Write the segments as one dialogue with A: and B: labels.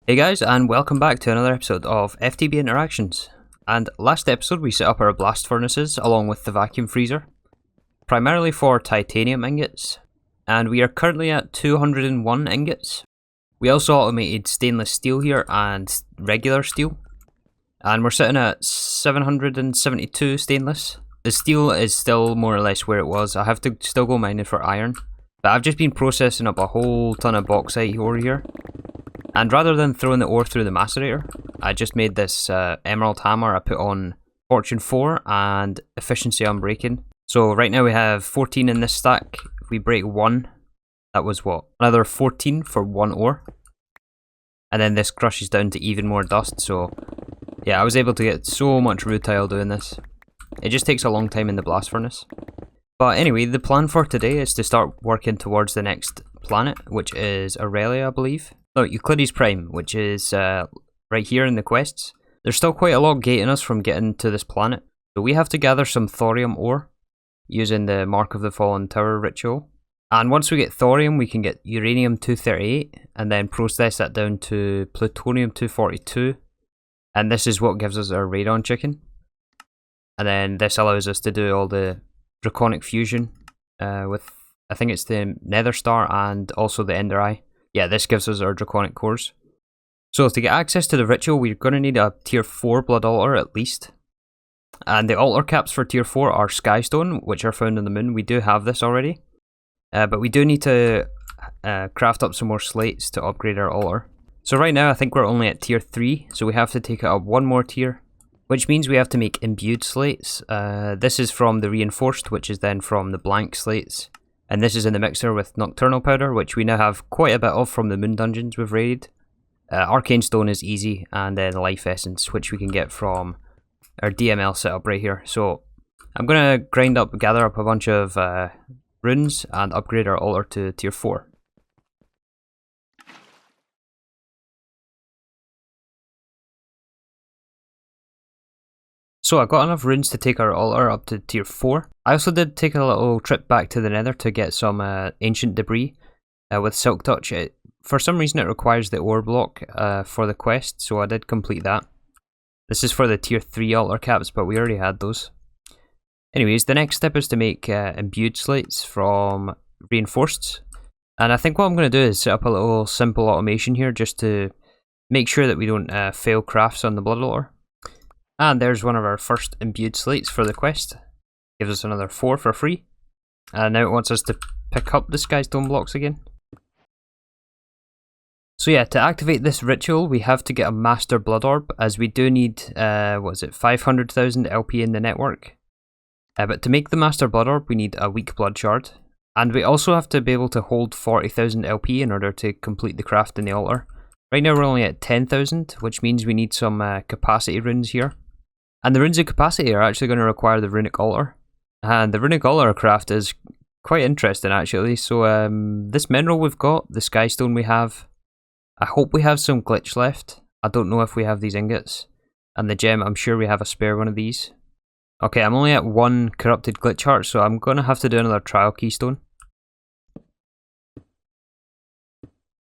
A: Hey guys, and welcome back to another episode of FTB Interactions. And last episode we set up our blast furnaces along with the vacuum freezer, primarily for titanium ingots, and we are currently at 201 ingots. We also automated stainless steel here and regular steel, and we're sitting at 772 stainless. The steel is still more or less where it was. I have to still go mining for iron, but I've just been processing up a whole ton of bauxite over here. And rather than throwing the ore through the macerator, I just made this emerald hammer. I put on Fortune 4 and efficiency on breaking. So right now we have 14 in this stack. If we break 1, that was what? Another 14 for 1 ore. And then this crushes down to even more dust. So yeah, I was able to get so much rutile doing this. It just takes a long time in the blast furnace. But anyway, the plan for today is to start working towards the next planet, which is Aurelia, I believe. No, Euclides Prime, which is right here in the quests. There's still quite a lot gating us from getting to this planet. So we have to gather some thorium ore using the Mark of the Fallen Tower ritual. And once we get thorium, we can get uranium-238 and then process that down to plutonium-242. And this is what gives us our radon chicken. And then this allows us to do all the draconic fusion with, I think it's the Nether Star and also the Ender Eye. Yeah, this gives us our draconic cores. So to get access to the ritual, we're going to need a tier 4 blood altar at least. And the altar caps for tier 4 are skystone, which are found on the moon. We do have this already. But we do need to craft up some more slates to upgrade our altar. So right now I think we're only at tier 3, so we have to take it up one more tier. Which means we have to make imbued slates. This is from the reinforced, which is then from the blank slates. And this is in the mixer with Nocturnal Powder, which we now have quite a bit of from the Moon Dungeons we've raided. Arcane Stone is easy, and then Life Essence, which we can get from our DML setup right here. So I'm going to gather up a bunch of runes and upgrade our altar to tier 4. So I got enough runes to take our altar up to tier 4. I also did take a little trip back to the Nether to get some ancient debris with Silk Touch. For some reason it requires the ore block for the quest, so I did complete that. This is for the tier 3 altar caps, but we already had those. Anyways, the next step is to make imbued slates from reinforceds. And I think what I'm going to do is set up a little simple automation here just to make sure that we don't fail crafts on the blood altar. And there's one of our first imbued slates for the quest. Gives us another 4 for free. And now it wants us to pick up the skystone blocks again. So yeah, to activate this ritual we have to get a master blood orb, as we do need, 500,000 LP in the network. But to make the master blood orb we need a weak blood shard. And we also have to be able to hold 40,000 LP in order to complete the craft in the altar. Right now we're only at 10,000, which means we need some capacity runes here. And the runes of capacity are actually going to require the Runic Altar. And the Runic Altar craft is quite interesting actually. So this mineral we've got, the skystone we have, I hope we have some glitch left. I don't know if we have these ingots. And the gem, I'm sure we have a spare one of these. Okay, I'm only at 1 corrupted glitch heart, so I'm going to have to do another trial keystone.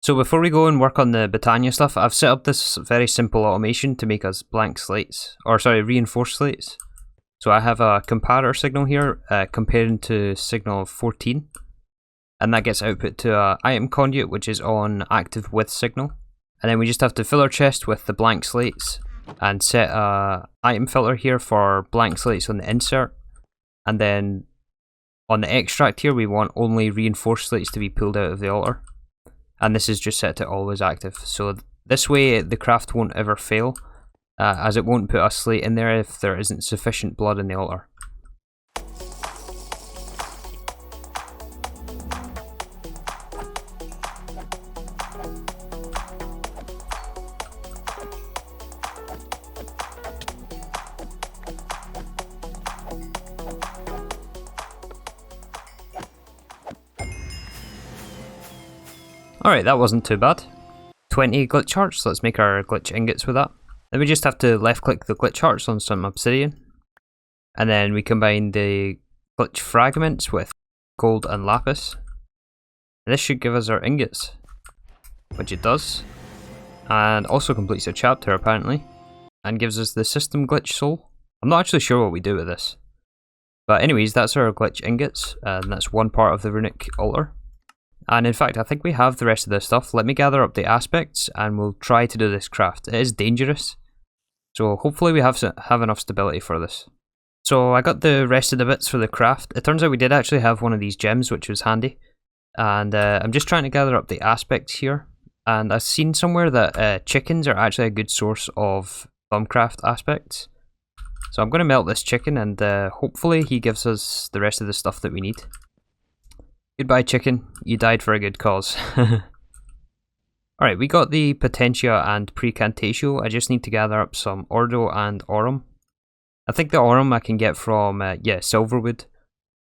A: So before we go and work on the Botania stuff, I've set up this very simple automation to make us blank slates, or sorry, reinforced slates. So I have a comparator signal here comparing to signal 14, and that gets output to an item conduit which is on active with signal. And then we just have to fill our chest with the blank slates and set a item filter here for blank slates on the insert. And then on the extract here we want only reinforced slates to be pulled out of the altar. And this is just set to always active. So this way the craft won't ever fail, as it won't put a slate in there if there isn't sufficient blood in the altar. Alright, that wasn't too bad. 20 glitch hearts, let's make our glitch ingots with that. Then we just have to left click the glitch hearts on some obsidian. And then we combine the glitch fragments with gold and lapis. And this should give us our ingots, which it does. and also completes a chapter apparently, and gives us the system glitch soul. I'm not actually sure what we do with this. But anyways, that's our glitch ingots, and that's one part of the Runic Altar. And in fact, I think we have the rest of this stuff. Let me gather up the aspects, and we'll try to do this craft. It is dangerous, so hopefully we have enough stability for this. So I got the rest of the bits for the craft. It turns out we did actually have one of these gems, which was handy. And I'm just trying to gather up the aspects here. And I've seen somewhere that chickens are actually a good source of thumbcraft aspects. So I'm going to melt this chicken, and hopefully he gives us the rest of the stuff that we need. Goodbye chicken, you died for a good cause. Alright, we got the Potentia and Precantatio. I just need to gather up some Ordo and Aurum. I think the Aurum I can get from, Silverwood.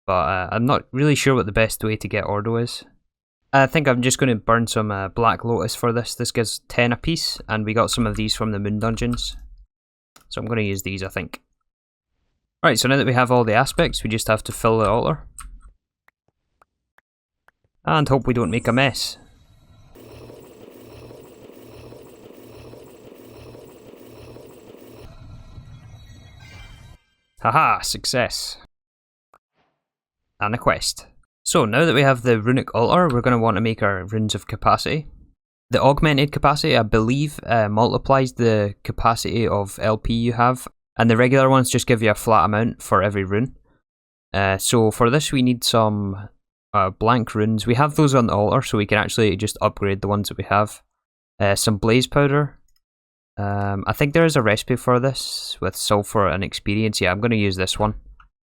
A: But I'm not really sure what the best way to get Ordo is. I think I'm just going to burn some Black Lotus for this. This gives 10 a piece, and we got some of these from the Moon Dungeons. So I'm going to use these, I think. Right, so now that we have all the aspects, we just have to fill the altar. And hope we don't make a mess. Haha, success. And a quest. So now that we have the Runic Altar, we're going to want to make our runes of capacity. The augmented capacity, I believe, multiplies the capacity of LP you have, and the regular ones just give you a flat amount for every rune. So for this we need some blank runes. We have those on the altar, so we can actually just upgrade the ones that we have. Some blaze powder. I think there is a recipe for this with sulfur and experience. Yeah, I'm going to use this one.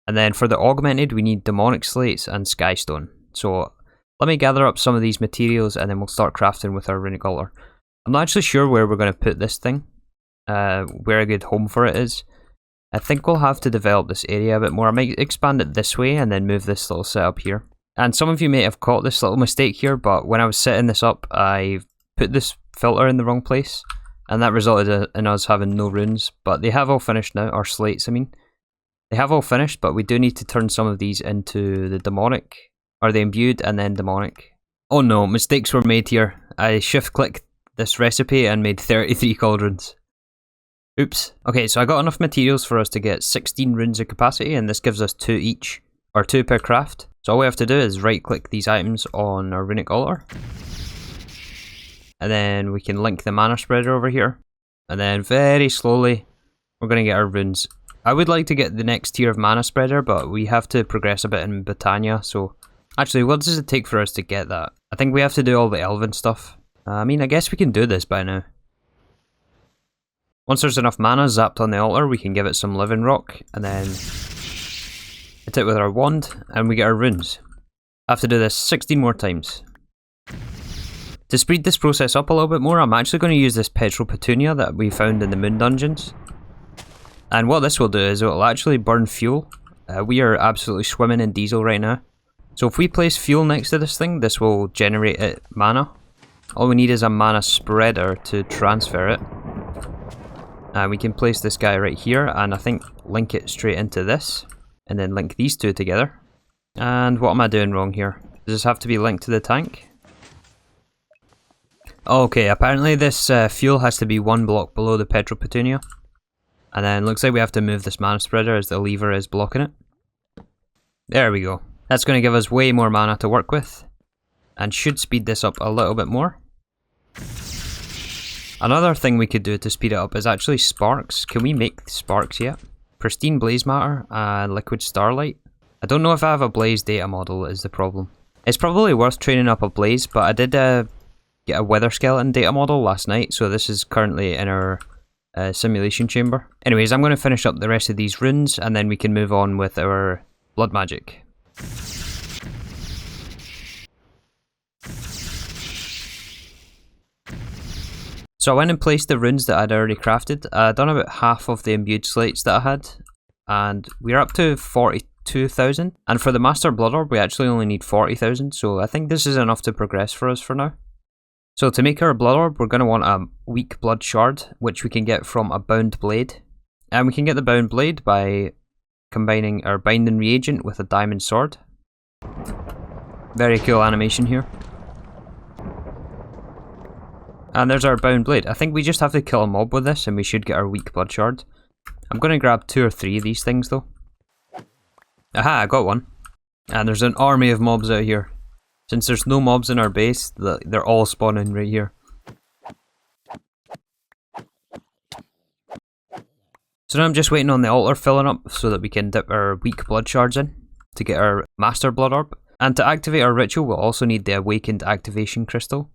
A: And then for the augmented, we need demonic slates and skystone. So let me gather up some of these materials, and then we'll start crafting with our Runic Altar. I'm not actually sure where we're going to put this thing, where a good home for it is. I think we'll have to develop this area a bit more. I might expand it this way and then move this little setup here. And some of you may have caught this little mistake here, but when I was setting this up, I put this filter in the wrong place, and that resulted in us having no runes. But they have all finished now, or slates I mean. They have all finished, but we do need to turn some of these into the demonic, or the imbued and then demonic. Oh no, mistakes were made here. I shift clicked this recipe and made 33 cauldrons. Oops. Okay, so I got enough materials for us to get 16 runes of capacity, and this gives us 2 each, or 2 per craft. So all we have to do is right click these items on our Runic Altar. And then we can link the mana spreader over here. And then very slowly, we're going to get our runes. I would like to get the next tier of mana spreader, but we have to progress a bit in Botania, so... Actually, what does it take for us to get that? I think we have to do all the elven stuff. I mean, I guess we can do this by now. Once there's enough mana zapped on the altar, we can give it some living rock, and then hit it with our wand, and we get our runes. I have to do this 16 more times. To speed this process up a little bit more, I'm actually going to use this petrol petunia that we found in the Moon Dungeons. And what this will do is it will actually burn fuel. We are absolutely swimming in diesel right now. So if we place fuel next to this thing, this will generate it mana. All we need is a mana spreader to transfer it. And we can place this guy right here, and I think link it straight into this. And then link these two together. And what am I doing wrong here? Does this have to be linked to the tank? Okay, apparently this fuel has to be 1 block below the petrol petunia. And then looks like we have to move this mana spreader as the lever is blocking it. There we go. That's going to give us way more mana to work with, and should speed this up a little bit more. Another thing we could do to speed it up is actually sparks. Can we make sparks yet? Pristine blaze matter and liquid starlight. I don't know if I have a blaze data model is the problem. It's probably worth training up a blaze, but I did get a wither skeleton data model last night, so this is currently in our simulation chamber. Anyways, I'm going to finish up the rest of these runes, and then we can move on with our blood magic. So I went and placed the runes that I'd already crafted. I'd done about half of the imbued slates that I had, and we're up to 42,000. And for the Master Blood Orb, we actually only need 40,000, so I think this is enough to progress for us for now. So to make our Blood Orb, we're going to want a weak blood shard, which we can get from a bound blade. And we can get the bound blade by combining our binding reagent with a diamond sword. Very cool animation here. And there's our bound blade. I think we just have to kill a mob with this and we should get our weak blood shard. I'm going to grab 2 or 3 of these things though. Aha, I got one. And there's an army of mobs out here. Since there's no mobs in our base, they're all spawning right here. So now I'm just waiting on the altar filling up so that we can dip our weak blood shards in to get our master blood orb. And to activate our ritual, we'll also need the awakened activation crystal,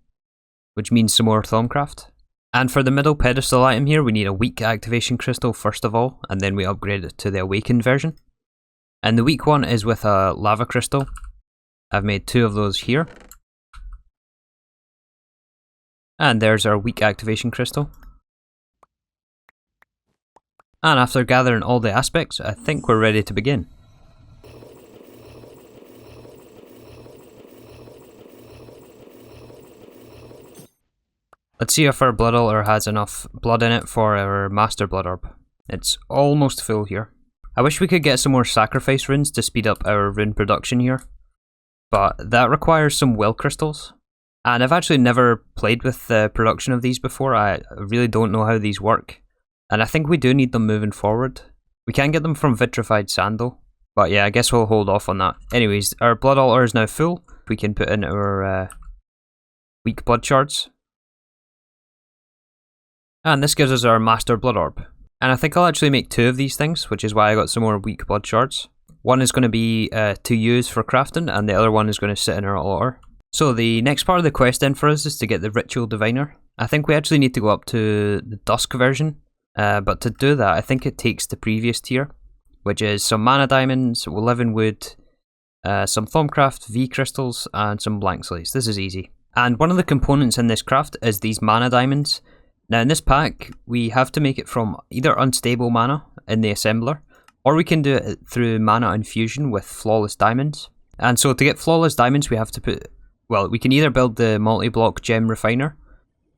A: which means some more Thaumcraft. And for the middle pedestal item here, we need a weak activation crystal first of all, and then we upgrade it to the awakened version. And the weak one is with a lava crystal. I've made 2 of those here. And there's our weak activation crystal. And after gathering all the aspects, I think we're ready to begin. Let's see if our blood altar has enough blood in it for our master blood orb. It's almost full here. I wish we could get some more sacrifice runes to speed up our rune production here, but that requires some will crystals. And I've actually never played with the production of these before. I really don't know how these work. And I think we do need them moving forward. We can get them from vitrified sand though. But yeah, I guess we'll hold off on that. Anyways, our blood altar is now full. We can put in our weak blood shards. And this gives us our master blood orb. And I think I'll actually make 2 of these things, which is why I got some more weak blood shards. One is going to be to use for crafting, and the other one is going to sit in our altar. So the next part of the quest then for us is to get the Ritual Diviner. I think we actually need to go up to the Dusk version. But to do that, I think it takes the previous tier, which is some mana diamonds, living wood, some Thaumcraft, V crystals, and some blank slates. This is easy. And one of the components in this craft is these mana diamonds. Now in this pack, we have to make it from either unstable mana in the assembler, or we can do it through mana infusion with flawless diamonds. And so to get flawless diamonds, we have to we can either build the multi-block gem refiner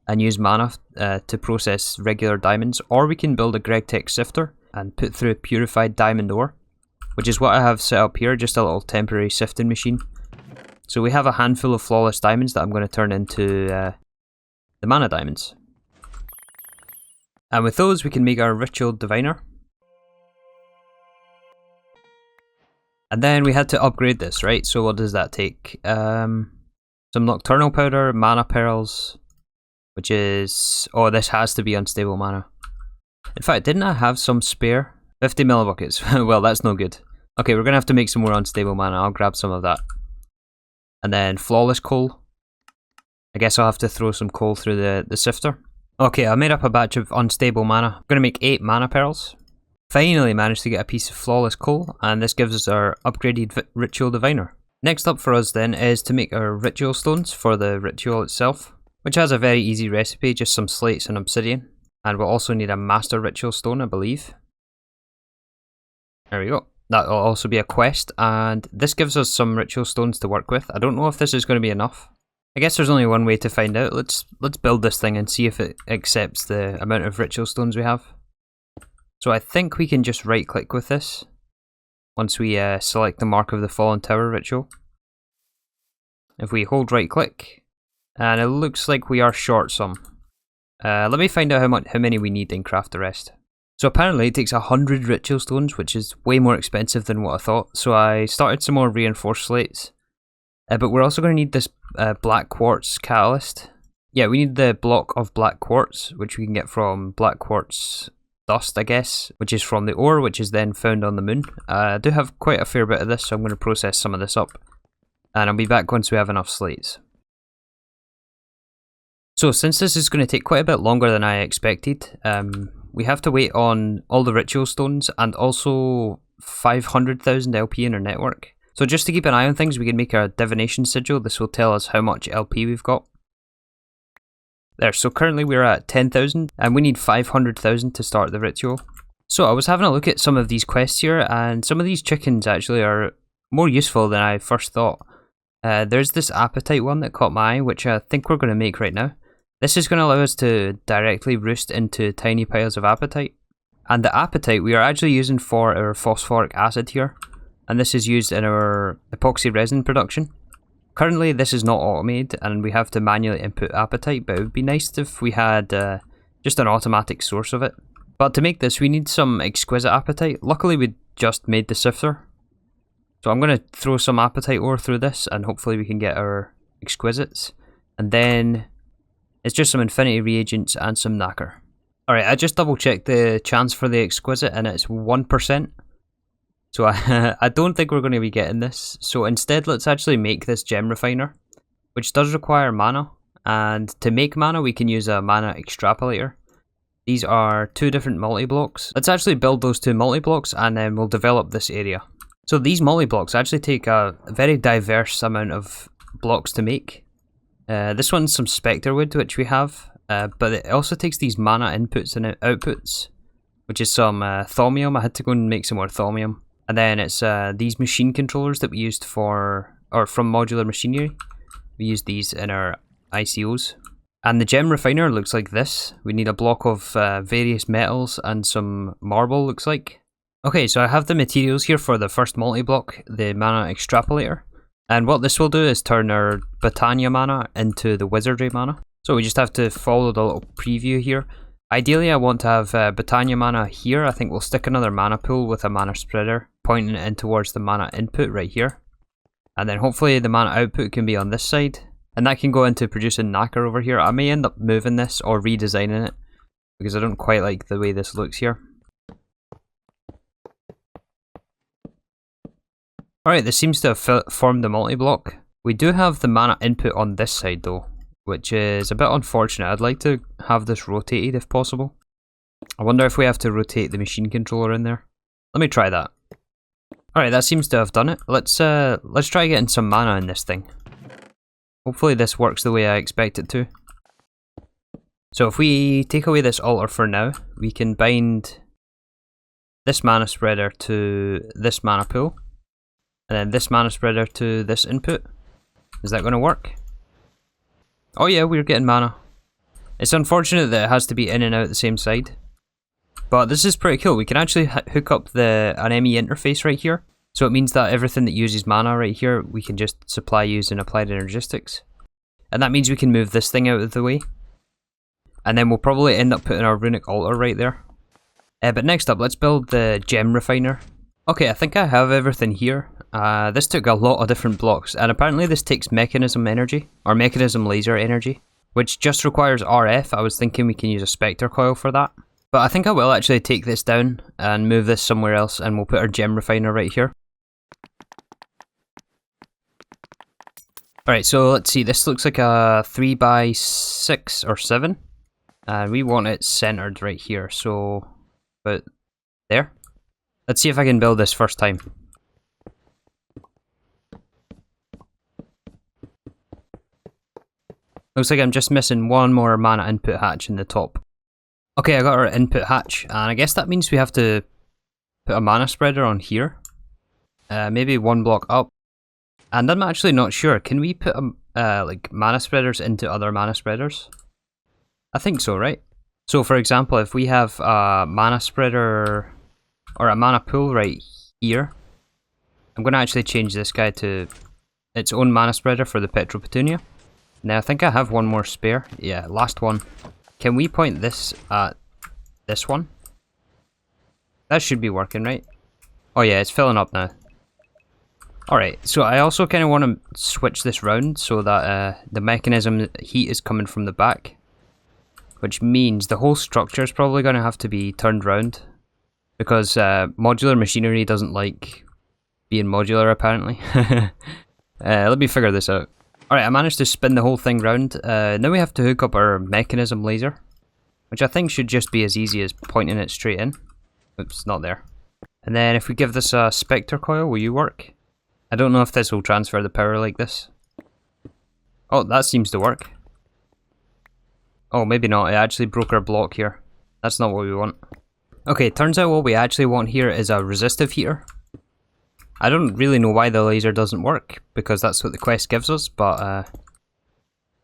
A: and use mana to process regular diamonds, or we can build a GregTech sifter and put through purified diamond ore, which is what I have set up here, just a little temporary sifting machine. So we have a handful of flawless diamonds that I'm going to turn into the mana diamonds. And with those we can make our Ritual Diviner. And then we had to upgrade this, right? So what does that take? Some Nocturnal Powder, Mana Pearls, which is... oh, this has to be unstable mana. In fact, didn't I have some spare? 50 millibuckets. Well, that's no good. Okay, we're going to have to make some more unstable mana. I'll grab some of that. And then Flawless Coal. I guess I'll have to throw some coal through the sifter. Okay, I made up a batch of unstable mana. I'm going to make 8 mana pearls. Finally managed to get a piece of flawless coal, and this gives us our upgraded Ritual Diviner. Next up for us then is to make our ritual stones for the ritual itself, which has a very easy recipe, just some slates and obsidian. And we'll also need a master ritual stone, I believe. There we go. That will also be a quest, and this gives us some ritual stones to work with. I don't know if this is going to be enough. I guess there's only one way to find out. Let's build this thing and see if it accepts the amount of ritual stones we have. So I think we can just right click with this once we select the Mark of the Fallen Tower ritual. If we hold right click, and it looks like we are short some. Let me find out how many we need and craft the rest. So apparently it takes 100 ritual stones, which is way more expensive than what I thought. So I started some more reinforced slates. But we're also going to need this black quartz catalyst. Yeah, we need the block of black quartz, which we can get from black quartz dust, I guess, which is from the ore, which is then found on the moon. I do have quite a fair bit of this, so I'm going to process some of this up. And I'll be back once we have enough slates. So since this is going to take quite a bit longer than I expected, we have to wait on all the ritual stones and also 500,000 LP in our network. So just to keep an eye on things, we can make a divination sigil. This will tell us how much LP we've got. There, so currently we're at 10,000 and we need 500,000 to start the ritual. So I was having a look at some of these quests here, and some of these chickens actually are more useful than I first thought. There's this Apatite one that caught my eye, which I think we're going to make right now. This is going to allow us to directly roost into tiny piles of Apatite. And the Apatite we are actually using for our phosphoric acid here. And this is used in our epoxy resin production. currently this is not automated and we have to manually input Apatite, but it would be nice if we had just an automatic source of it. But to make this we need some exquisite Apatite. Luckily we just made the sifter. So I'm going to throw some Apatite ore through this and hopefully we can get our exquisites. And then it's just some infinity reagents and some nacre. Alright, I just double checked the chance for the exquisite and it's 1%. So I don't think we're going to be getting this. So instead let's actually make this gem refiner, which does require mana. And to make mana we can use a mana extrapolator. These are 2 different multi-blocks. Let's actually build those 2 multi-blocks and then we'll develop this area. So these multi-blocks actually take a very diverse amount of blocks to make. This one's some spectre wood, which we have, but it also takes these mana inputs and outputs, which is some thaumium. I had to go and make some more thaumium. And then it's these machine controllers that we used from Modular Machinery. We use these in our ICOs. And the gem refiner looks like this. We need a block of various metals and some marble, looks like. Okay, so I have the materials here for the first multi-block, the mana extrapolator. And what this will do is turn our Botania mana into the wizardry mana. So we just have to follow the little preview here. Ideally I want to have Botania mana here. I think we'll stick another mana pool with a mana spreader pointing it in towards the mana input right here. And then hopefully the mana output can be on this side. And that can go into producing nacre over here. I may end up moving this or redesigning it because I don't quite like the way this looks here. Alright, this seems to have formed the multi-block. We do have the mana input on this side though, which is a bit unfortunate. I'd like to have this rotated if possible. I wonder if we have to rotate the machine controller in there. Let me try that. Alright, that seems to have done it. Let's try getting some mana in this thing. Hopefully this works the way I expect it to. So if we take away this altar for now, we can bind this mana spreader to this mana pool. And then this mana spreader to this input. Is that going to work? Oh yeah, we're getting mana. It's unfortunate that it has to be in and out the same side. But this is pretty cool. We can actually hook up an ME interface right here. So it means that everything that uses mana right here, we can just supply using Applied Energistics. And that means we can move this thing out of the way. And then we'll probably end up putting our Runic Altar right there. But next up, let's build the gem refiner. Okay, I think I have everything here. This took a lot of different blocks, and apparently this takes mechanism energy, or mechanism laser energy, which just requires RF. I was thinking we can use a spectre coil for that. But I think I will actually take this down and move this somewhere else, and we'll put our gem refiner right here. Alright, so let's see, this looks like a 3x6 or 7. And we want it centered right here, so about there. Let's see if I can build this first time. Looks like I'm just missing one more mana input hatch in the top. Okay, I got our input hatch, and I guess that means we have to put a mana spreader on here. Maybe one block up. And I'm actually not sure, can we put like mana spreaders into other mana spreaders? I think so, right? So for example, if we have a mana spreader or a mana pool right here, I'm going to actually change this guy to its own mana spreader for the Botania. Now I think I have one more spare. Yeah, last one. Can we point this at this one? That should be working, right? Oh yeah, it's filling up now. Alright, so I also kind of want to switch this round so that the mechanism heat is coming from the back. Which means the whole structure is probably going to have to be turned round. Because modular machinery doesn't like being modular apparently. Let me figure this out. Alright, I managed to spin the whole thing round. Now we have to hook up our mechanism laser. Which I think should just be as easy as pointing it straight in. Oops, not there. And then if we give this a spectre coil, will you work? I don't know if this will transfer the power like this. Oh, that seems to work. Oh, maybe not. It actually broke our block here. That's not what we want. Okay, turns out what we actually want here is a resistive heater. I don't really know why the laser doesn't work, because that's what the quest gives us, but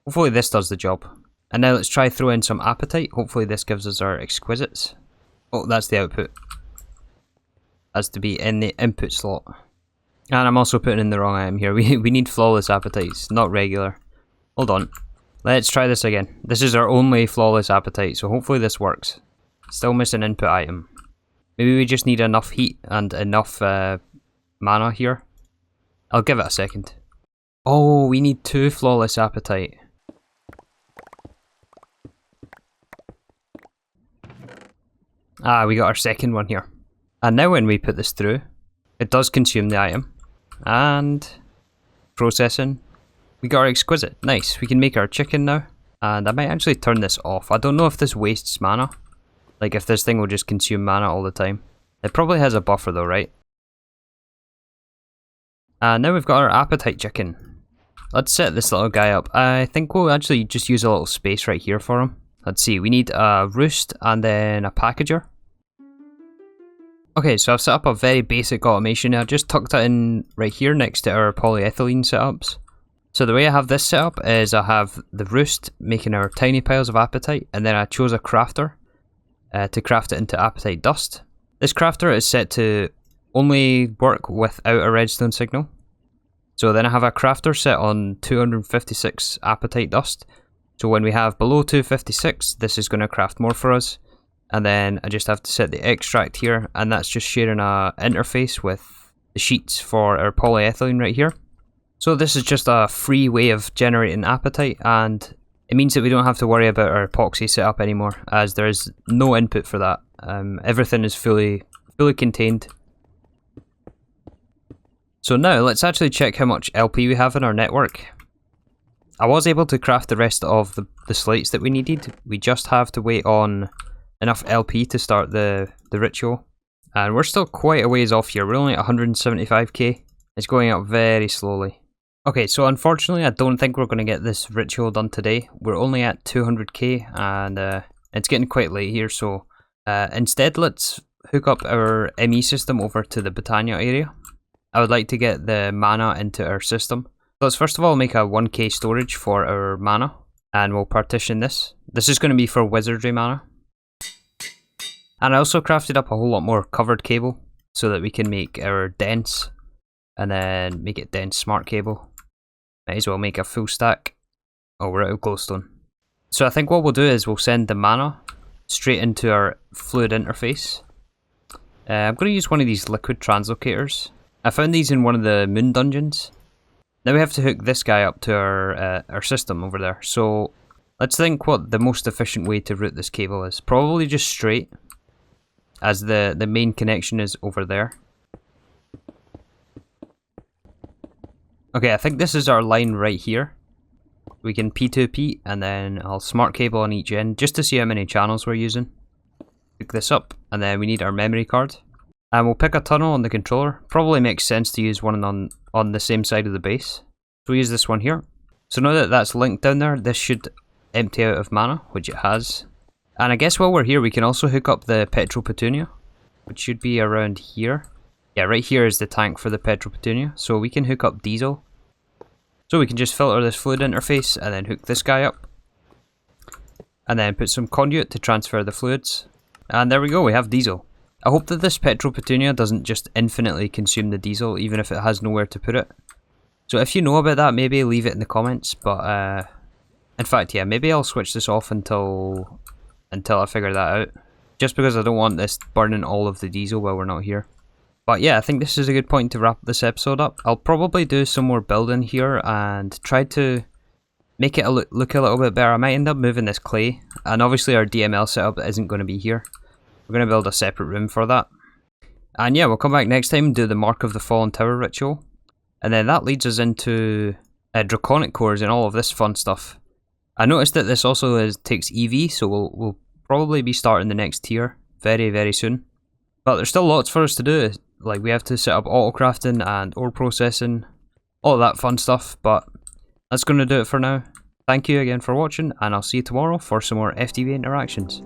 A: hopefully this does the job. And now let's try throw in some Apatite. Hopefully this gives us our exquisites. Oh, that's the output. Has to be in the input slot. And I'm also putting in the wrong item here. We need flawless apatites, not regular. Hold on. Let's try this again. This is our only flawless apatite, so hopefully this works. Still missing input item. Maybe we just need enough heat and enough mana here. I'll give it a second. Oh, we need 2 flawless apatite. Ah, we got our second one here. And now when we put this through, it does consume the item. And processing. We got our exquisite. Nice. We can make our chicken now. And I might actually turn this off. I don't know if this wastes mana. Like if this thing will just consume mana all the time. It probably has a buffer though, right? And now we've got our Apatite chicken. Let's set this little guy up. I think we'll actually just use a little space right here for him. Let's see, we need a roost and then a packager. Okay, so I've set up a very basic automation. I just tucked it in right here next to our polyethylene setups. So the way I have this set up is I have the roost making our tiny piles of apatite, and then I chose a crafter to craft it into apatite dust. This crafter is set to only work without a redstone signal. So then I have a crafter set on 256 apatite dust. So when we have below 256, this is going to craft more for us. And then I just have to set the extract here, and that's just sharing a interface with the sheets for our polyethylene right here. So this is just a free way of generating apatite, and it means that we don't have to worry about our epoxy setup anymore, as there is no input for that. Everything is fully contained. So now let's actually check how much LP we have in our network. I was able to craft the rest of the slates that we needed. We just have to wait on enough LP to start the ritual. And we're still quite a ways off here. We're only at 175k. It's going up very slowly. Okay, so unfortunately I don't think we're going to get this ritual done today. We're only at 200k and it's getting quite late here, so instead let's hook up our ME system over to the Botania area. I would like to get the mana into our system. So let's first of all make a 1k storage for our mana, and we'll partition this. This is going to be for wizardry mana. And I also crafted up a whole lot more covered cable so that we can make our dense, and then make it dense smart cable. Might as well make a full stack. Oh, we're out of glowstone. So I think what we'll do is we'll send the mana straight into our fluid interface. I'm going to use one of these liquid translocators. I found these in one of the moon dungeons. Now we have to hook this guy up to our system over there. So let's think what the most efficient way to route this cable is. Probably just straight, as the main connection is over there. Okay, I think this is our line right here. We can P2P, and then I'll smart cable on each end just to see how many channels we're using. Hook this up, and then we need our memory card. And we'll pick a tunnel on the controller. Probably makes sense to use one on the same side of the base. So we'll use this one here. So now that that's linked down there, this should empty out of mana, which it has. And I guess while we're here, we can also hook up the Petropetunia, which should be around here. Yeah, right here is the tank for the Petropetunia. So we can hook up diesel. So we can just filter this fluid interface and then hook this guy up. And then put some conduit to transfer the fluids. And there we go, we have diesel. I hope that this Petropetunia doesn't just infinitely consume the diesel, even if it has nowhere to put it. So if you know about that, maybe leave it in the comments. But in fact, yeah, maybe I'll switch this off until I figure that out. Just because I don't want this burning all of the diesel while we're not here. But yeah, I think this is a good point to wrap this episode up. I'll probably do some more building here and try to make it look a little bit better. I might end up moving this clay, and obviously our DML setup isn't going to be here. We're going to build a separate room for that. And yeah, we'll come back next time and do the Mark of the Fallen Tower ritual. And then that leads us into draconic cores and all of this fun stuff. I noticed that this also takes EV, so we'll probably be starting the next tier very, very soon. But there's still lots for us to do. Like, we have to set up auto crafting and ore processing, all of that fun stuff. But that's going to do it for now. Thank you again for watching, and I'll see you tomorrow for some more FTB interactions.